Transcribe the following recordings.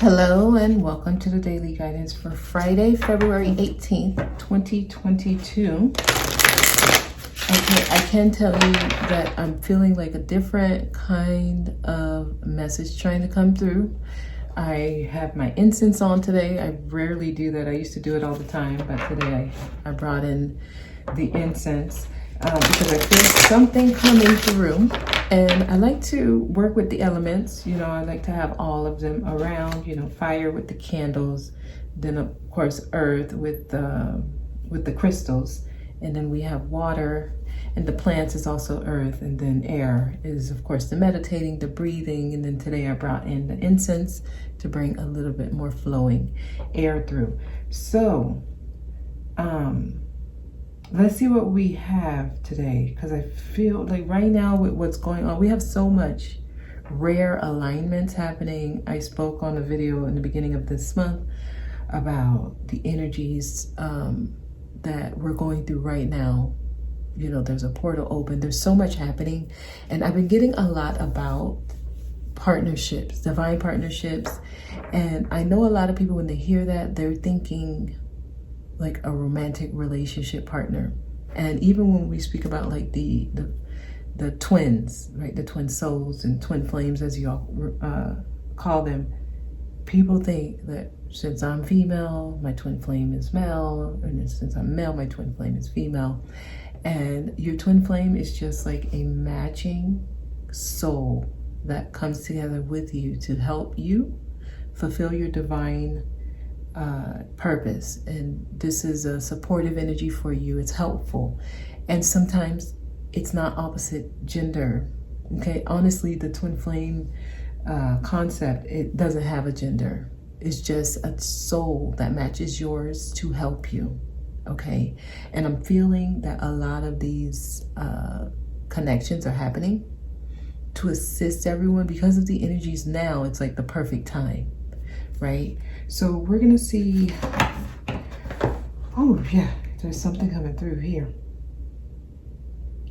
Hello and welcome to the daily guidance for Friday, February 18th, 2022. Okay, I can tell you that I'm feeling like a different kind of message trying to come through. I have my incense on today. I rarely do that. I used to do it all the time, but today I brought in the incense because I feel something coming through. And I like to work with the elements. I like to have all of them around, fire with the candles, then of course earth with the crystals, and then we have water, and the plants is also earth, and then air is of course the meditating, the breathing, and then today I brought in the incense to bring a little bit more flowing air through. So let's see what we have today, because I feel like right now with what's going on, we have so much rare alignments happening. I spoke on a video in the beginning of this month about the energies that we're going through right now. There's a portal open. There's so much happening. And I've been getting a lot about partnerships, divine partnerships. And I know a lot of people, when they hear that, they're thinking like a romantic relationship partner. And even when we speak about like the twins, right, the twin souls and twin flames, as you all call them, people think that since I'm female, my twin flame is male, and since I'm male, my twin flame is female. And your twin flame is just like a matching soul that comes together with you to help you fulfill your divine purpose. And this is a supportive energy for you. It's helpful. And sometimes it's not opposite gender. Okay, honestly, the twin flame concept, it doesn't have a gender. It's just a soul that matches yours to help you. Okay, and I'm feeling that a lot of these connections are happening to assist everyone because of the energies now. It's like the perfect time, right? So we're gonna see. Oh yeah, there's something coming through here,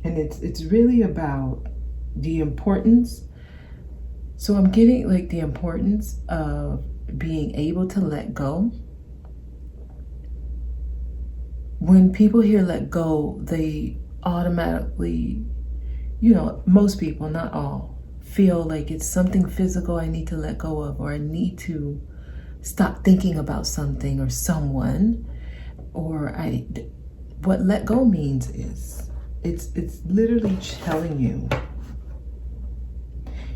and it's really about the importance. So I'm getting like the importance of being able to let go. When people hear let go, they automatically, most people, not all, feel like it's something physical I need to let go of, or I need to stop thinking about something or someone, or what let go means is it's literally telling you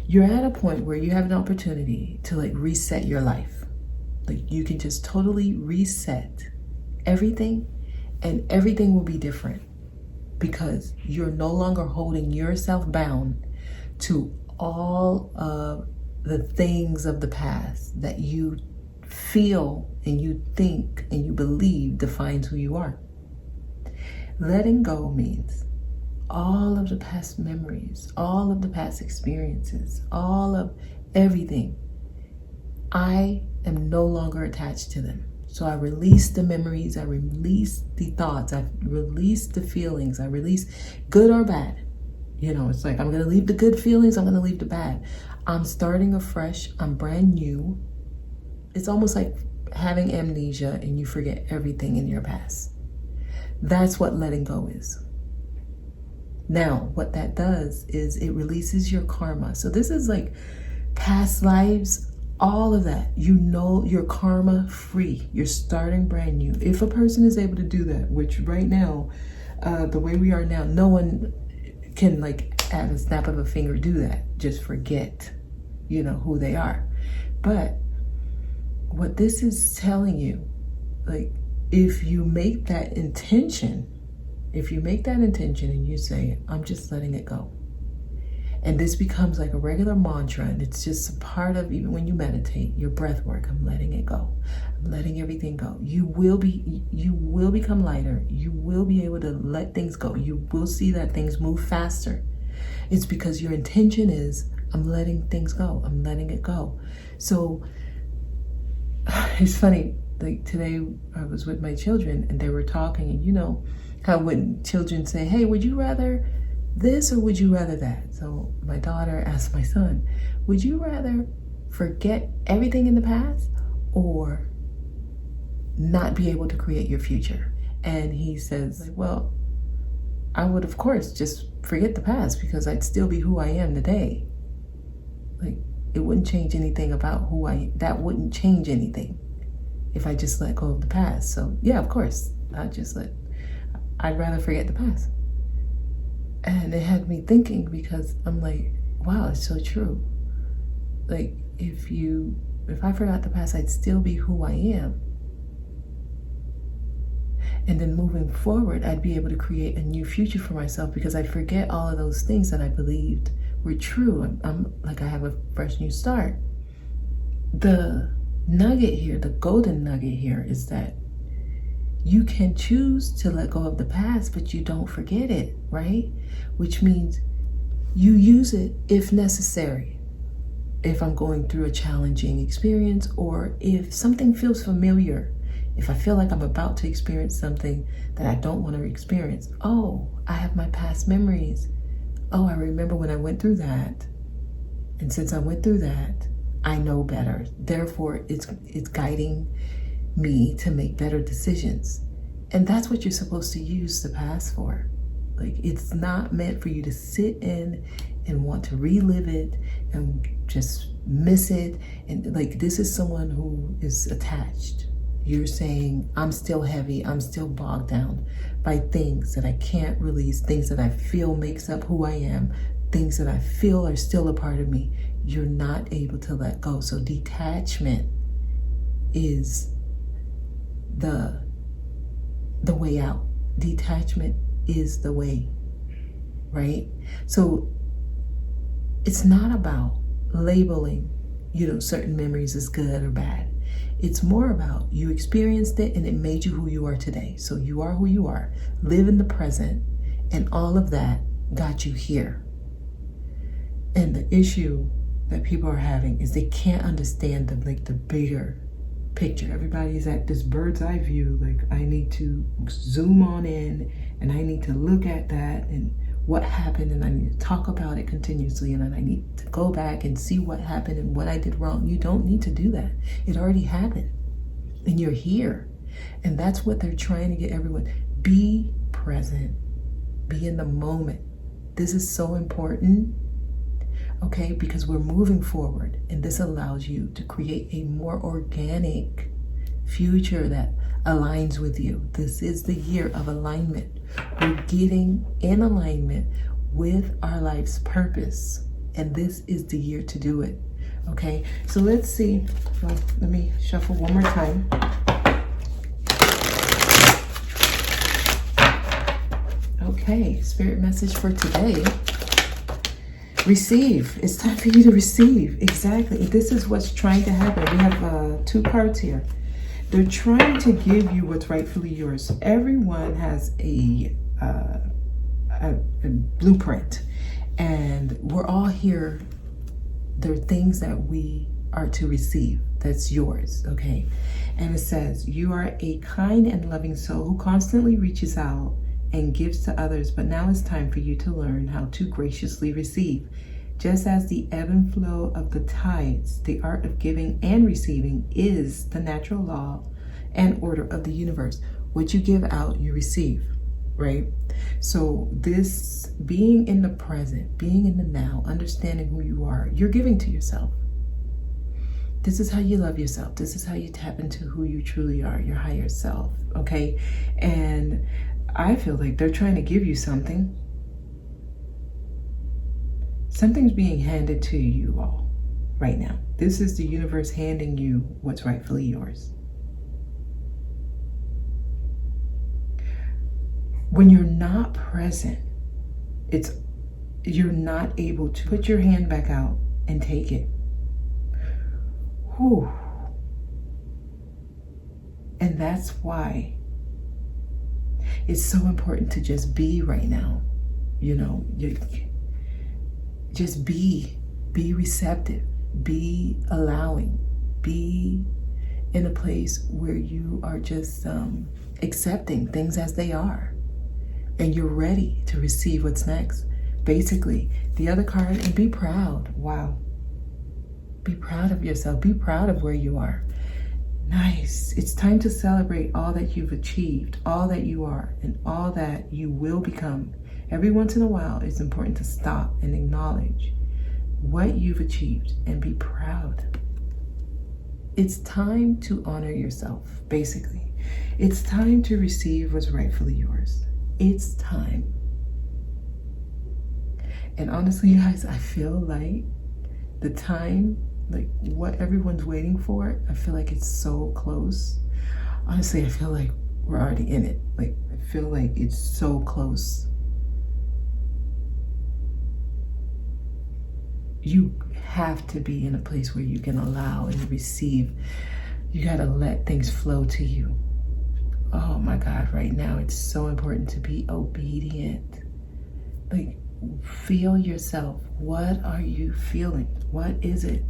you're at a point where you have an opportunity to like reset your life. Like you can just totally reset everything, and everything will be different because you're no longer holding yourself bound to all of the things of the past that you feel and you think and you believe defines who you are. Letting go means all of the past memories, all of the past experiences, all of everything. I am no longer attached to them. So I release the memories, I release the thoughts, I release the feelings, I release good or bad. It's like I'm going to leave the good feelings, I'm going to leave the bad. I'm starting afresh, I'm brand new. It's almost like having amnesia and you forget everything in your past. That's what letting go is. Now, what that does is it releases your karma. So this is like past lives, all of that. You're karma free. You're starting brand new. If a person is able to do that, which right now, the way we are now, no one can like at a snap of a finger do that. Just forget, who they are. But what this is telling you, like if you make that intention and you say, I'm just letting it go. And this becomes like a regular mantra, and it's just a part of, even when you meditate, your breath work. I'm letting it go. I'm letting everything go. You will become lighter. You will be able to let things go. You will see that things move faster. It's because your intention is, I'm letting things go. I'm letting it go. So it's funny, like today I was with my children and they were talking, and how when children say, hey, would you rather this or would you rather that? So my daughter asked my son, would you rather forget everything in the past or not be able to create your future? And he says, well, I would, of course, just forget the past because I'd still be who I am today. Like, it wouldn't change anything about that wouldn't change anything if I just let go of the past. So yeah, of course, I'd rather forget the past. And it had me thinking, because I'm like, wow, it's so true. Like, if I forgot the past, I'd still be who I am. And then moving forward, I'd be able to create a new future for myself because I forget all of those things that I believed were true. I'm like, I have a fresh new start. The nugget here, the golden nugget here, is that you can choose to let go of the past, but you don't forget it, right? Which means you use it if necessary. If I'm going through a challenging experience, or if something feels familiar, if I feel like I'm about to experience something that I don't want to experience. Oh, I have my past memories. Oh, I remember when I went through that. And since I went through that, I know better. Therefore, it's guiding me to make better decisions. And that's what you're supposed to use the past for. Like, it's not meant for you to sit in and want to relive it and just miss it. And like, this is someone who is attached. You're saying, I'm still heavy, I'm still bogged down by things that I can't release, things that I feel makes up who I am, things that I feel are still a part of me. You're not able to let go. So detachment is the way out. Detachment is the way, right? So it's not about labeling, certain memories as good or bad. It's more about you experienced it and it made you who you are today. So you are who you are. Live in the present, and all of that got you here. And the issue that people are having is they can't understand the bigger picture. Everybody's at this bird's eye view. Like, I need to zoom on in and I need to look at that and what happened, and I need to talk about it continuously, and then I need to go back and see what happened and what I did wrong. You don't need to do that. It already happened and you're here. And that's what they're trying to get everyone. Be present. Be in the moment. This is so important, okay? Because we're moving forward, and this allows you to create a more organic future that aligns with you. This is the year of alignment. We're getting in alignment with our life's purpose, and this is the year to do it. Okay, so let's see. Well, let me shuffle one more time. Okay, spirit message for today. Receive. It's time for you to receive. Exactly. This is what's trying to happen. We have 2 cards here. They're trying to give you what's rightfully yours. Everyone has a blueprint, and we're all here. There are things that we are to receive. That's yours, okay? And it says, you are a kind and loving soul who constantly reaches out and gives to others, but now it's time for you to learn how to graciously receive. Just as the ebb and flow of the tides, the art of giving and receiving is the natural law and order of the universe. What you give out, you receive, right? So this being in the present, being in the now, understanding who you are, you're giving to yourself. This is how you love yourself. This is how you tap into who you truly are, your higher self, okay? And I feel like they're trying to give you something. Something's being handed to you all right now. This is the universe handing you what's rightfully yours. When you're not present, you're not able to put your hand back out and take it. Whew. And that's why it's so important to just be right now. Just be receptive, be allowing, be in a place where you are just accepting things as they are, and you're ready to receive what's next. Basically, the other card, and be proud. Wow. Be proud of yourself. Be proud of where you are. Nice. It's time to celebrate all that you've achieved, all that you are, and all that you will become. Every once in a while, it's important to stop and acknowledge what you've achieved and be proud. It's time to honor yourself, basically. It's time to receive what's rightfully yours. It's time. And honestly, you guys, I feel like the time, like what everyone's waiting for, I feel like it's so close. Honestly, I feel like we're already in it. Like, I feel like it's so close. You have to be in a place where you can allow and receive. You got to let things flow to you. Oh my God, right now it's so important to be obedient. Like, feel yourself. What are you feeling? What is it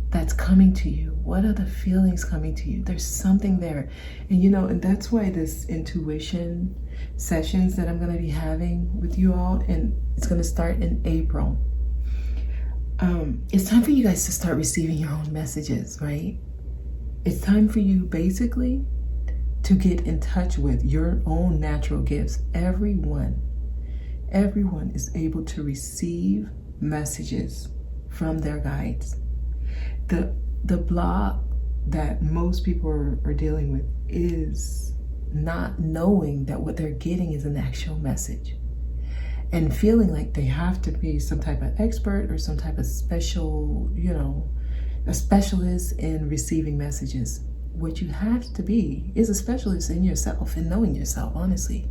that's coming to you? What are the feelings coming to you? There's something there. And and that's why this intuition sessions that I'm going to be having with you all, and it's going to start in April. It's time for you guys to start receiving your own messages, right? It's time for you basically to get in touch with your own natural gifts. Everyone is able to receive messages from their guides. The block that most people are dealing with is not knowing that what they're getting is an actual message, and feeling like they have to be some type of expert or some type of special, a specialist in receiving messages. What you have to be is a specialist in yourself and knowing yourself, honestly,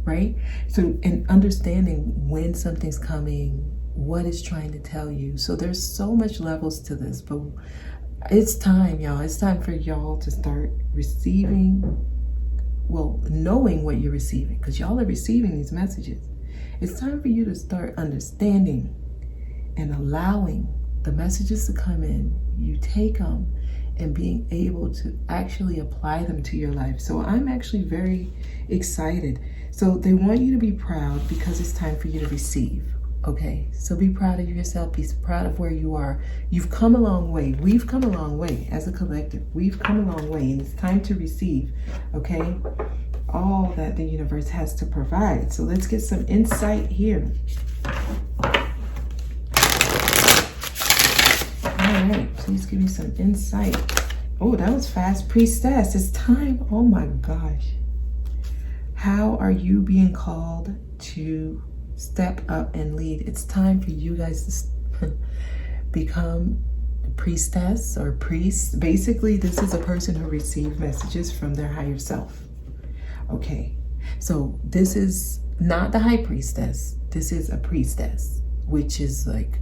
right? So, and understanding when something's coming, what it's trying to tell you. So there's so much levels to this, but it's time, y'all. It's time for y'all to start receiving, knowing what you're receiving, because y'all are receiving these messages. It's time for you to start understanding and allowing the messages to come in. You take them and being able to actually apply them to your life. So I'm actually very excited. So they want you to be proud because it's time for you to receive. Okay, so be proud of yourself. Be proud of where you are. You've come a long way. We've come a long way as a collective. We've come a long way, and it's time to receive, okay, all that the universe has to provide. So let's get some insight here. All right, please give me some insight. Oh, that was fast. Priestess, it's time. Oh my gosh. How are you being called to step up and lead? It's time for you guys to become a priestess or priest. Basically, this is a person who received messages from their higher self. Okay, so this is not the high priestess. This is a priestess, which is like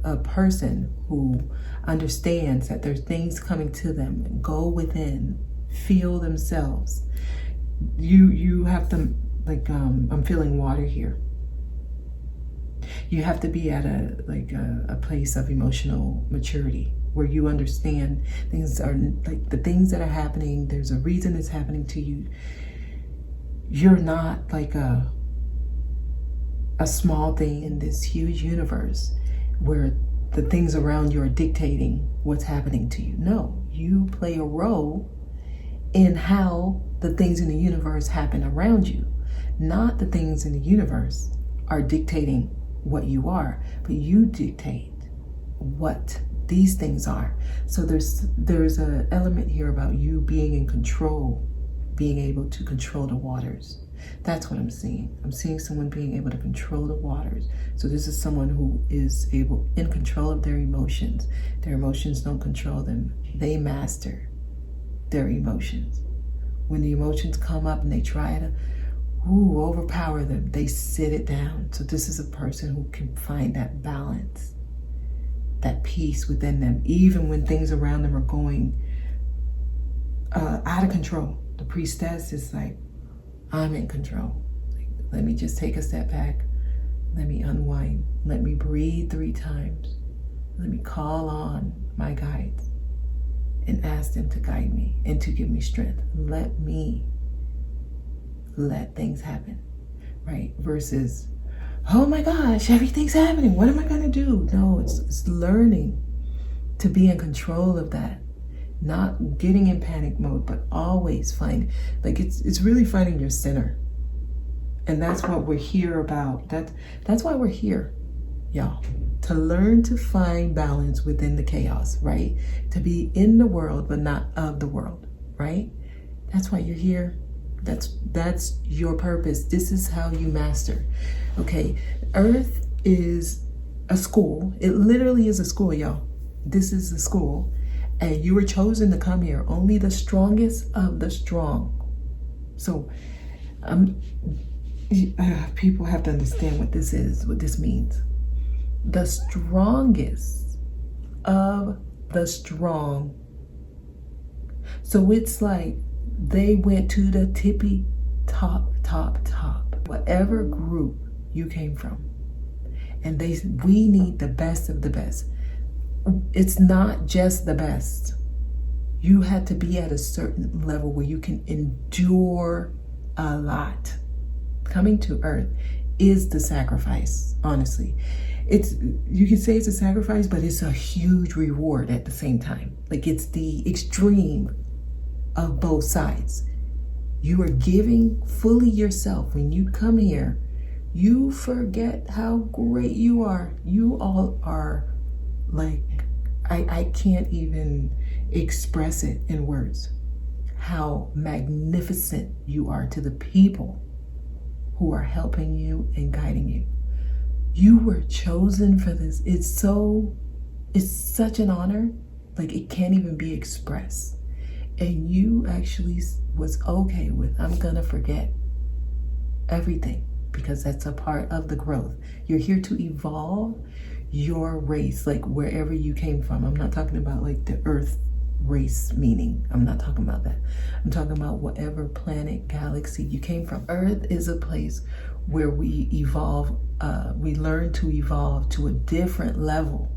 a person who understands that there's things coming to them. Go within, feel themselves. You have to, like, I'm feeling water here. You have to be at a place of emotional maturity where you understand things are like the things that are happening. There's a reason it's happening to you. You're not like a small thing in this huge universe where the things around you are dictating what's happening to you. No, you play a role in how the things in the universe happen around you. Not the things in the universe are dictating what you are, but you dictate what these things are. So there's an element here about you being in control, being able to control the waters. That's what I'm seeing. I'm seeing someone being able to control the waters. So this is someone who is in control of their emotions. Their emotions don't control them. They master their emotions. When the emotions come up and they try to overpower them, they sit it down. So this is a person who can find that balance, that peace within them, even when things around them are going out of control. The priestess is like, I'm in control. Like, let me just take a step back. Let me unwind. Let me breathe 3 times. Let me call on my guides and ask them to guide me and to give me strength. Let things happen, right? Versus, oh my gosh, everything's happening. What am I going to do? No, it's learning to be in control of that. Not getting in panic mode, but always find, like it's really finding your center. And that's what we're here about. That's why we're here, y'all. To learn to find balance within the chaos, right? To be in the world, but not of the world, right? That's why you're here. That's your purpose. This is how you master. Okay, Earth is a school. It literally is a school, y'all. This is a school. And you were chosen to come here. Only the strongest of the strong. So, people have to understand what this is, what this means. The strongest of the strong. So it's like they went to the tippy top. Whatever group you came from. And we need the best of the best. It's not just the best. You have to be at a certain level where you can endure a lot. Coming to Earth is the sacrifice, honestly. You can say it's a sacrifice, but it's a huge reward at the same time. Like, it's the extreme of both sides. You are giving fully yourself. When you come here, you forget how great you are. You all are like, I can't even express it in words, how magnificent you are to the people who are helping you and guiding you. You were chosen for this. It's such an honor, like it can't even be expressed. And you actually was okay with, I'm gonna forget everything, because that's a part of the growth. You're here to evolve your race, like wherever you came from. I'm not talking about like the Earth race meaning. I'm not talking about that. I'm talking about whatever planet, galaxy you came from. Earth is a place where we evolve. We learn to evolve to a different level.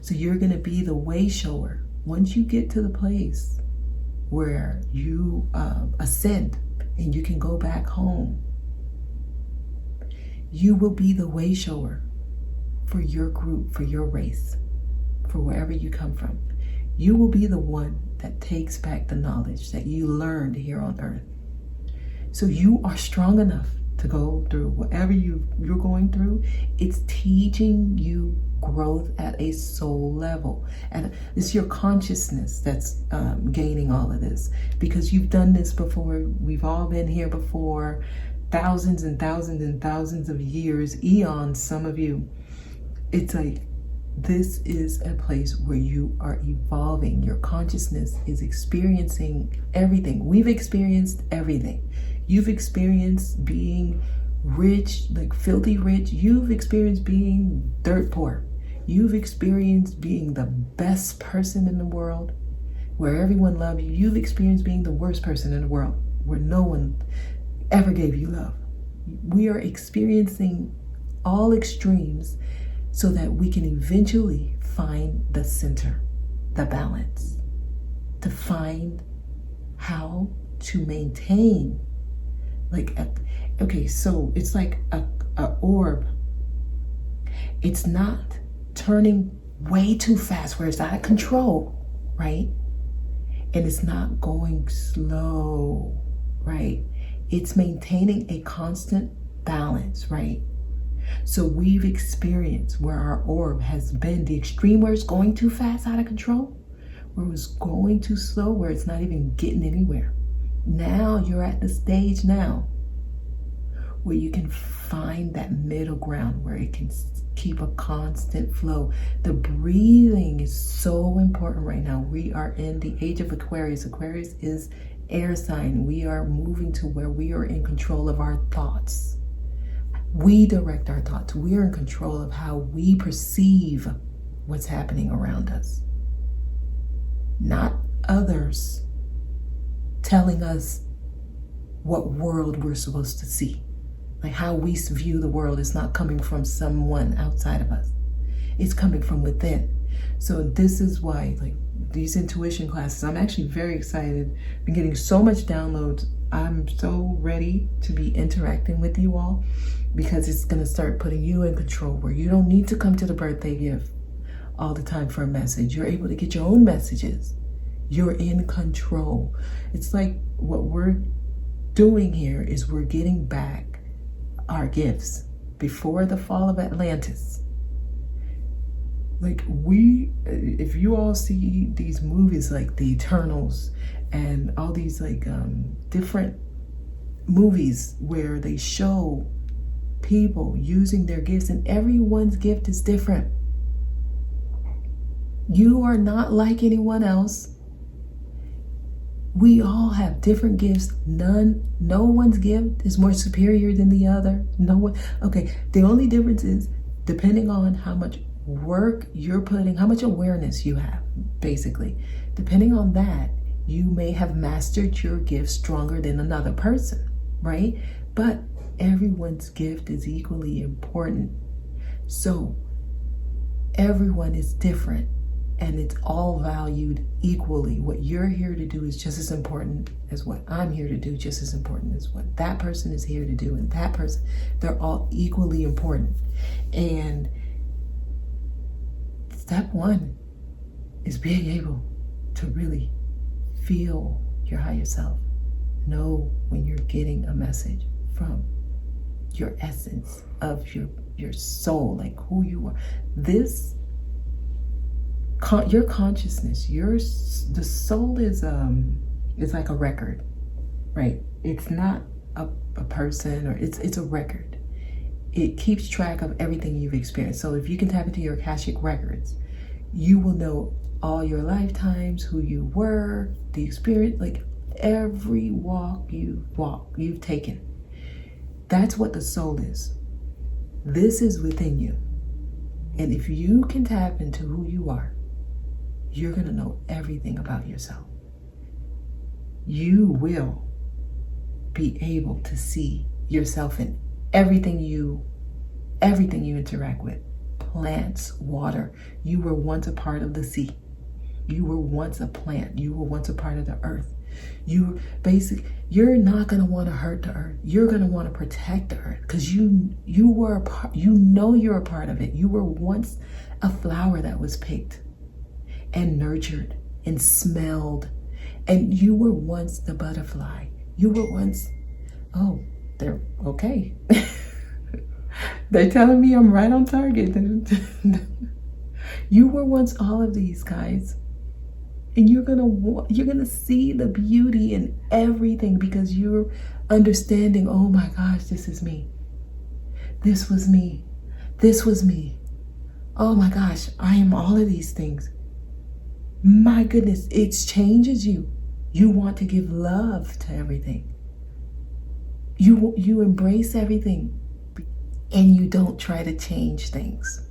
So you're going to be the way shower. Once you get to the place where you ascend and you can go back home, you will be the way shower for your group, for your race, for wherever you come from. You will be the one that takes back the knowledge that you learned here on Earth. So you are strong enough to go through whatever you're going through. It's teaching you growth at a soul level. And it's your consciousness that's gaining all of this, because you've done this before. We've all been here before. Thousands and thousands and thousands of years, eons, some of you. It's like, this is a place where you are evolving. Your consciousness is experiencing everything. We've experienced everything. You've experienced being rich, like filthy rich. You've experienced being dirt poor. You've experienced being the best person in the world, where everyone loved you. You've experienced being the worst person in the world, where no one ever gave you love. We are experiencing all extremes so that we can eventually find the center, the balance, to find how to maintain. Like, okay, so it's like a orb. It's not turning way too fast where it's out of control, right? And it's not going slow, right? It's maintaining a constant balance, right? So we've experienced where our orb has been the extreme, where it's going too fast, out of control, where it's going too slow, where it's not even getting anywhere. Now you're at the stage now where you can find that middle ground where it can keep a constant flow. The breathing is so important right now. We are in the age of Aquarius. Aquarius is air sign. We are moving to where we are in control of our thoughts. We direct our thoughts. We are in control of how we perceive what's happening around us. Not others telling us what world we're supposed to see. Like, how we view the world is not coming from someone outside of us. It's coming from within. So this is why, like, these intuition classes, I'm actually very excited. I've been getting so much downloads I'm so ready to be interacting with you all, because it's going to start putting you in control, where you don't need to come to the birthday gift all the time for a message. You're able to get your own messages. You're in control. It's like what we're doing here is we're getting back our gifts before the fall of Atlantis. Like if you all see these movies like The Eternals and all these like different movies where they show people using their gifts, and everyone's gift is different. You are not like anyone else. We all have different gifts. No one's gift is more superior than the other. No one. Okay, the only difference is depending on how much work you're putting, how much awareness you have, basically. Depending on that, you may have mastered your gift stronger than another person, right? But everyone's gift is equally important. So everyone is different, and it's all valued equally. What you're here to do is just as important as what I'm here to do, just as important as what that person is here to do, and that person. They're all equally important. And step one is being able to really feel your higher self. Know when you're getting a message from your essence of your soul, like who you are. Your consciousness, the soul is like a record, right? It's not a person, or it's a record. It keeps track of everything you've experienced. So if you can tap into your Akashic records, you will know all your lifetimes, who you were, the experience, like every walk you've taken. That's what the soul is. This is within you. And if you can tap into who you are, you're going to know everything about yourself. You will be able to see yourself in everything you interact with. Plants, water. You were once a part of the sea. You were once a plant. You were once a part of the earth. You're not going to want to hurt the earth. You're going to want to protect the earth, because you were a part, you're a part of it. You were once a flower that was picked and nurtured and smelled. And you were once the butterfly. You were once, they're okay. They're telling me I'm right on target. You were once all of these guys. And you're gonna see the beauty in everything, because you're understanding, oh my gosh, this is me. This was me. This was me. Oh my gosh, I am all of these things. My goodness, it changes you. You want to give love to everything. You embrace everything, and you don't try to change things.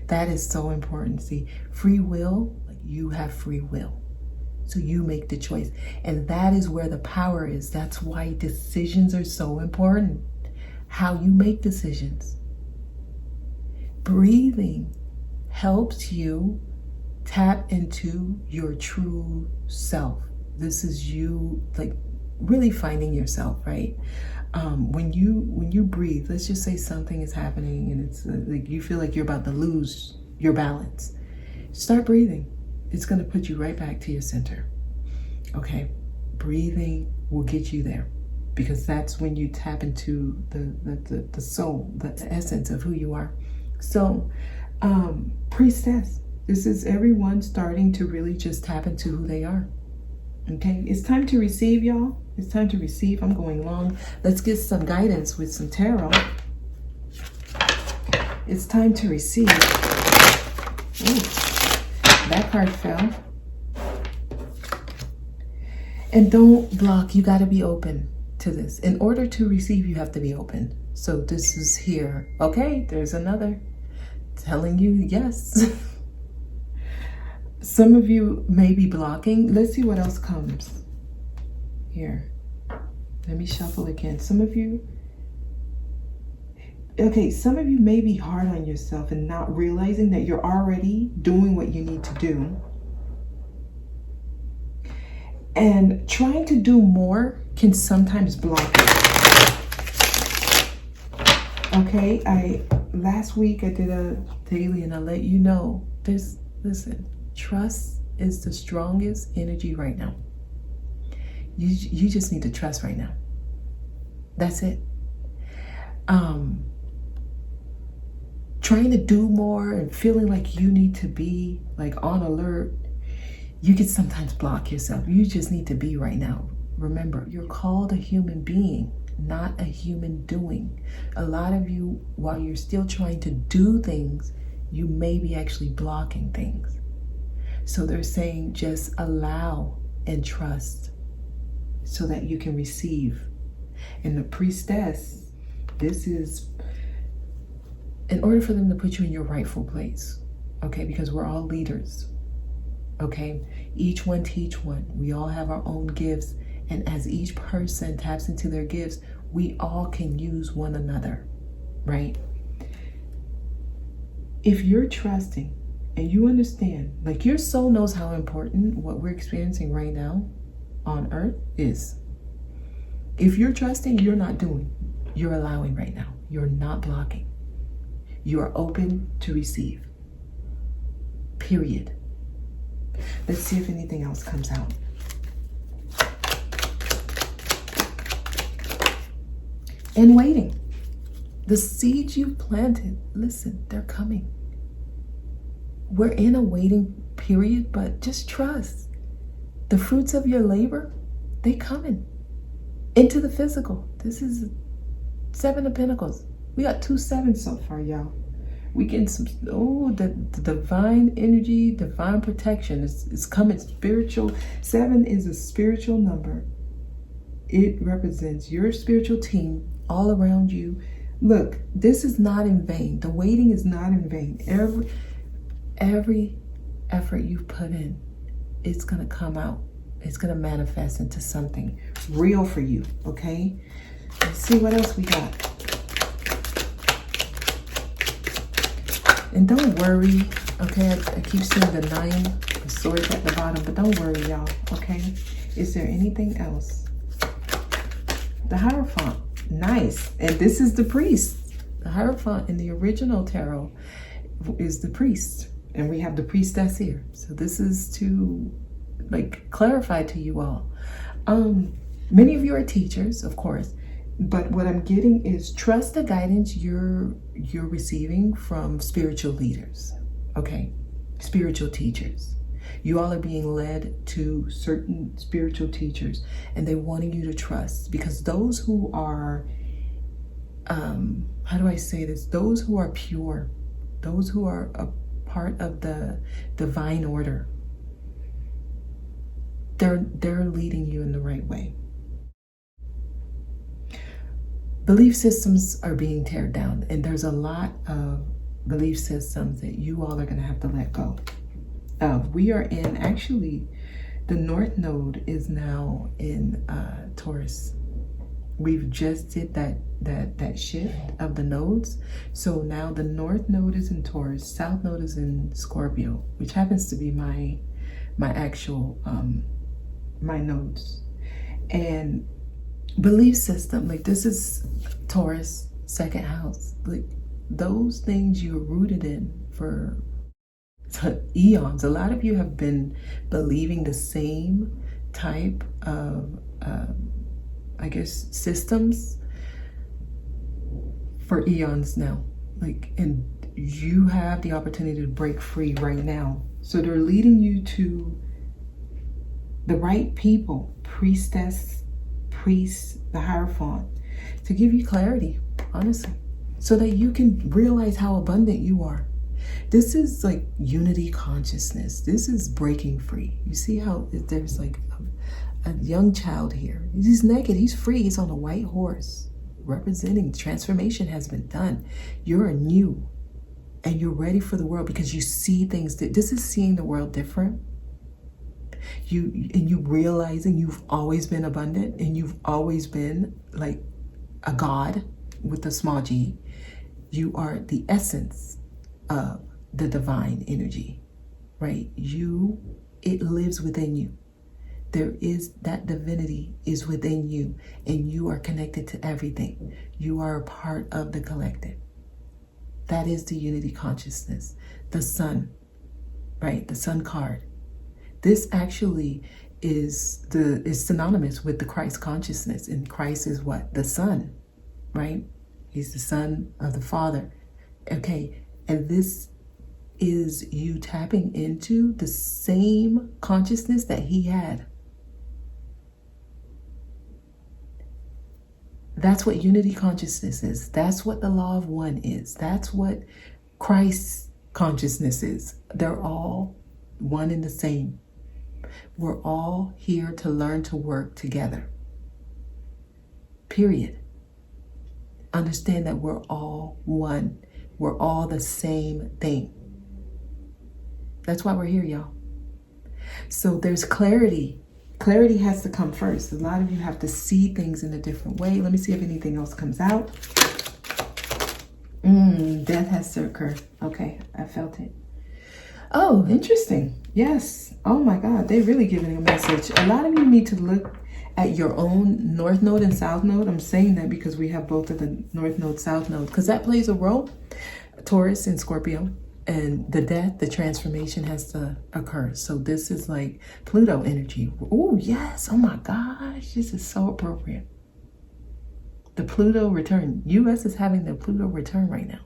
That is so important. See, free will, like you have free will. So you make the choice. And that is where the power is. That's why decisions are so important. How you make decisions. Breathing helps you tap into your true self. This is you, like, really finding yourself, right? When you breathe, let's just say something is happening and it's like you feel like you're about to lose your balance. Start breathing. It's going to put you right back to your center. Okay? Breathing will get you there, because that's when you tap into the soul, the essence of who you are. So, priestess, this is everyone starting to really just tap into who they are. Okay? It's time to receive, y'all. It's time to receive. I'm going long. Let's get some guidance with some tarot. It's time to receive. Ooh. That card fell. And don't block. You got to be open to this. In order to receive, you have to be open. So this is here. Okay, there's another telling you yes. Some of you may be blocking. Let's see what else comes. Here. Let me shuffle again. Some of you may be hard on yourself and not realizing that you're already doing what you need to do. And trying to do more can sometimes block it. Okay, last week I did a daily and I let you know this. Listen, trust is the strongest energy right now. You just need to trust right now. That's it. Trying to do more and feeling like you need to be like on alert, you can sometimes block yourself. You just need to be right now. Remember, you're called a human being, not a human doing. A lot of you, while you're still trying to do things, you may be actually blocking things. So they're saying just allow and trust so that you can receive. And the priestess, this is in order for them to put you in your rightful place, okay? Because we're all leaders, okay? Each one teach one. We all have our own gifts. And as each person taps into their gifts, we all can use one another, right? If you're trusting and you understand, like your soul knows how important what we're experiencing right now on earth is. If you're trusting, you're not doing, you're allowing right now. You're not blocking. You are open to receive. Period. Let's see if anything else comes out. And waiting. The seeds you've planted, listen, they're coming. We're in a waiting period, but just trust. The fruits of your labor, they coming into the physical. This is 7 of Pentacles. We got 2 7s so far, y'all. We getting some, the divine energy, divine protection is coming. Spiritual. 7 is a spiritual number. It represents your spiritual team all around you. Look, this is not in vain. The waiting is not in vain. Every effort you've put in, it's going to come out. It's going to manifest into something real for you, okay? Let's see what else we got. And don't worry, okay? I keep seeing the 9 of Swords at the bottom, but don't worry, y'all, okay? Is there anything else? The Hierophant, nice. And this is the priest. The Hierophant in the original tarot is the priest. And we have the priestess here. So this is to like clarify to you all. Many of you are teachers, of course. But what I'm getting is trust the guidance you're receiving from spiritual leaders, okay? Spiritual teachers. You all are being led to certain spiritual teachers, and they're wanting you to trust, because those who are, how do I say this? Those who are pure, those who are a part of the divine order, they're leading you in the right way. Belief systems are being teared down, and there's a lot of belief systems that you all are going to have to let go. We are in, actually, the North Node is now in Taurus. We've just did that shift of the nodes. So now the North Node is in Taurus, South Node is in Scorpio, which happens to be my actual, my nodes. And belief system, like this is Taurus, 2nd house. Like those things you're rooted in for eons. A lot of you have been believing the same type of, I guess, systems for eons now. Like, and you have the opportunity to break free right now. So they're leading you to the right people, priestess, priest, the Hierophant, to give you clarity, honestly, so that you can realize how abundant you are. This is like unity consciousness. This is breaking free. You see how there's like a young child here. He's naked, he's free, he's on a white horse, representing transformation has been done. You're new and you're ready for the world because you see things that this is seeing the world different. You realizing you've always been abundant and you've always been like a God with a small g. You are the essence of the divine energy, right? It lives within you. that divinity is within you, and you are connected to everything. You are a part of the collective. That is the unity consciousness. The sun, right? The sun card. This actually is synonymous with the Christ consciousness. And Christ is what? The Son, right? He's the Son of the Father. Okay. And this is you tapping into the same consciousness that he had. That's what unity consciousness is. That's what the law of one is. That's what Christ's consciousness is. They're all one and the same. We're all here to learn to work together. Period. Understand that we're all one. We're all the same thing. That's why we're here, y'all. So there's clarity. Clarity has to come first. A lot of you have to see things in a different way. Let me see if anything else comes out. Death has to occur. Okay, I felt it. Oh, interesting. Yes. Oh my God, they're really giving a message. A lot of you need to look at your own North Node and South Node. I'm saying that because we have both of the North Node, South Node, because that plays a role. Taurus and Scorpio. And the death, the transformation has to occur. So this is like Pluto energy. Oh, yes. Oh my gosh. This is so appropriate. The Pluto return. U.S. is having the Pluto return right now.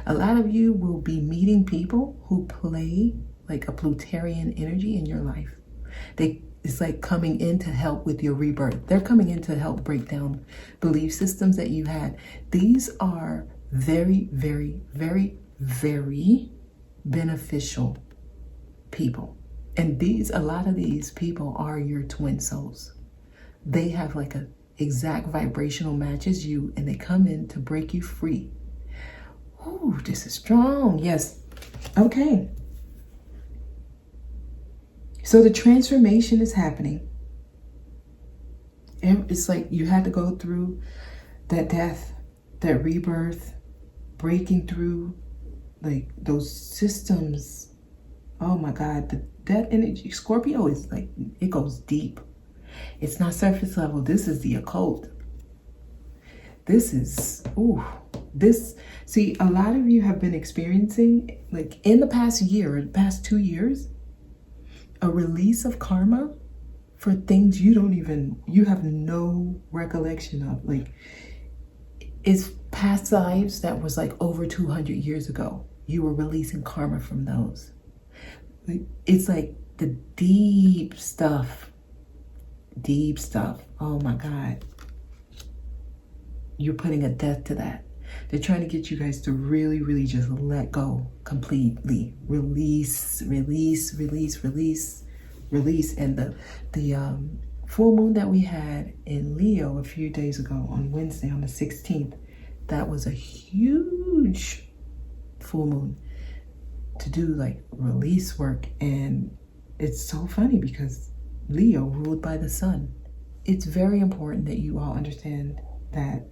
A lot of you will be meeting people who play like a Plutarian energy in your life. It's like coming in to help with your rebirth. They're coming in to help break down belief systems that you had. These are very, very, very, very beneficial people. And a lot of these people are your twin souls. They have like a exact vibrational match as you, and they come in to break you free. Ooh, this is strong. Yes. Okay. So the transformation is happening. And it's like you had to go through that death, that rebirth, breaking through like those systems. Oh my God, that energy, Scorpio is like, it goes deep. It's not surface level. This is the occult. This is, see, a lot of you have been experiencing, like in the past year, or the past 2 years, a release of karma for things you have no recollection of. Like, it's past lives that was like over 200 years ago. You were releasing karma from those. It's like the deep stuff. Deep stuff. Oh my God. You're putting a death to that. They're trying to get you guys to really, really just let go completely. Release, release, release, release, release. And the full moon that we had in Leo a few days ago on Wednesday, on the 16th, that was a huge full moon to do like release work. And it's so funny because Leo ruled by the sun. It's very important that you all understand that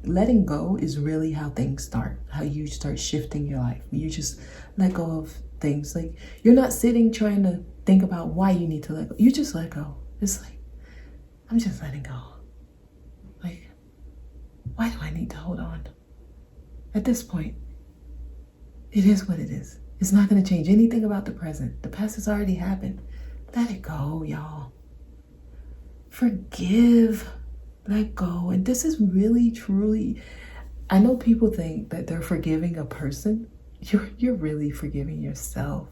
letting go is really how things start, how you start shifting your life. You just let go of things. Like, you're not sitting trying to think about why you need to let go. You just let go. It's like, I'm just letting go. Like, why do I need to hold on? At this point, it is what it is. It's not going to change anything about the present. The past has already happened. Let it go, y'all. Forgive. Let go. And this is really, truly, I know people think that they're forgiving a person. You're really forgiving yourself.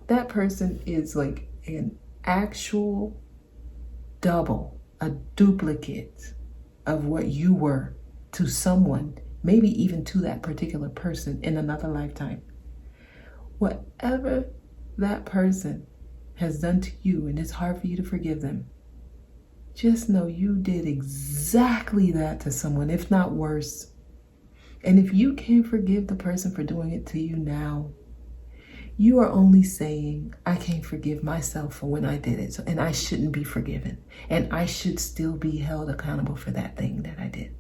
That person is like an actual double, a duplicate of what you were to someone, maybe even to that particular person in another lifetime. Whatever that person has done to you, and it's hard for you to forgive them, just know you did exactly that to someone, if not worse. And if you can't forgive the person for doing it to you now, you are only saying, I can't forgive myself for when I did it, and I shouldn't be forgiven, and I should still be held accountable for that thing that I did.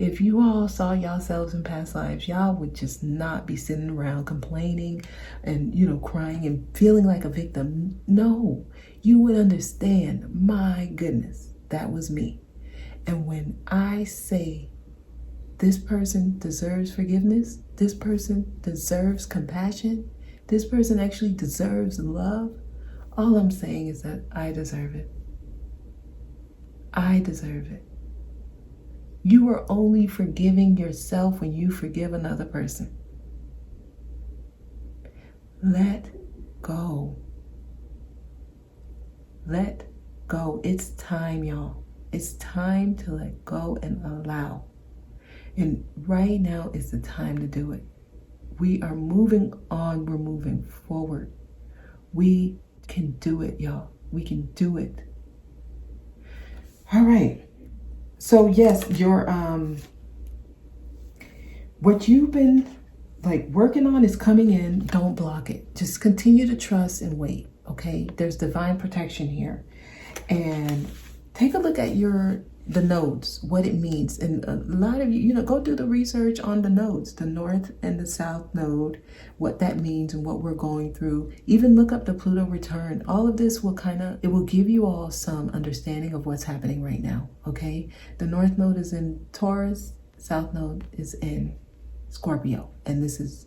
If you all saw yourselves in past lives, y'all would just not be sitting around complaining and, crying and feeling like a victim. No, you would understand, my goodness, that was me. And when I say this person deserves forgiveness, this person deserves compassion, this person actually deserves love, all I'm saying is that I deserve it. I deserve it. You are only forgiving yourself when you forgive another person. Let go. Let go. It's time, y'all. It's time to let go and allow. And right now is the time to do it. We are moving on. We're moving forward. We can do it, y'all. We can do it. All right. So yes, your what you've been working on is coming in. Don't block it. Just continue to trust and wait. Okay. There's divine protection here. And take a look at the nodes, what it means. And a lot of you, go do the research on the nodes, the north and the south node, what that means and what we're going through. Even look up the Pluto return. All of this will it will give you all some understanding of what's happening right now. Okay. The north node is in Taurus, south node is in Scorpio. And this is,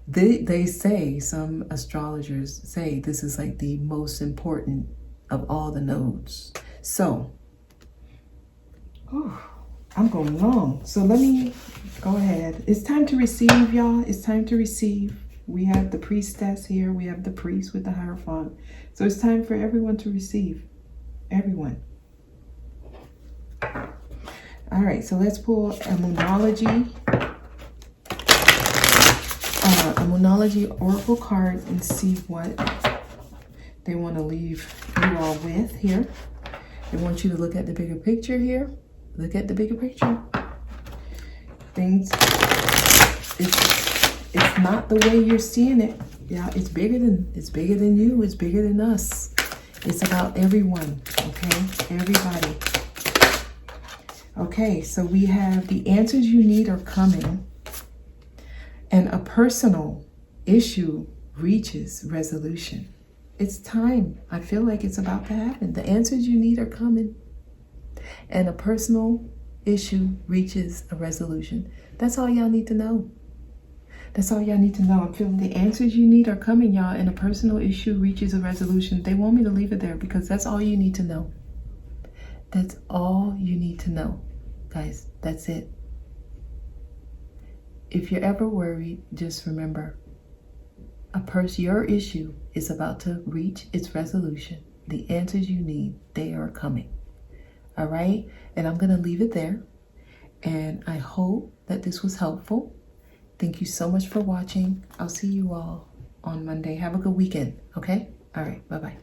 they say, some astrologers say this is like the most important of all the nodes. So, I'm going long. So let me go ahead. It's time to receive, y'all. It's time to receive. We have the priestess here. We have the priest with the Hierophant. So it's time for everyone to receive. Everyone. All right. So let's pull a Monology. A Monology Oracle card and see what they want to leave you all with here. They want you to look at the bigger picture here. Look at the bigger picture. Things, it's not the way you're seeing it. Yeah, it's bigger than you. It's bigger than us. It's about everyone. Okay, everybody. Okay, so we have the answers you need are coming, and a personal issue reaches resolution. It's time. I feel like it's about to happen. The answers you need are coming. And a personal issue reaches a resolution. That's all y'all need to know. That's all y'all need to know. I'm feeling the answers you need are coming, y'all, and a personal issue reaches a resolution. They want me to leave it there because that's all you need to know. That's all you need to know. Guys, that's it. If you're ever worried, just remember, your issue is about to reach its resolution. The answers you need, they are coming. All right? And I'm going to leave it there. And I hope that this was helpful. Thank you so much for watching. I'll see you all on Monday. Have a good weekend. Okay? All right. Bye-bye.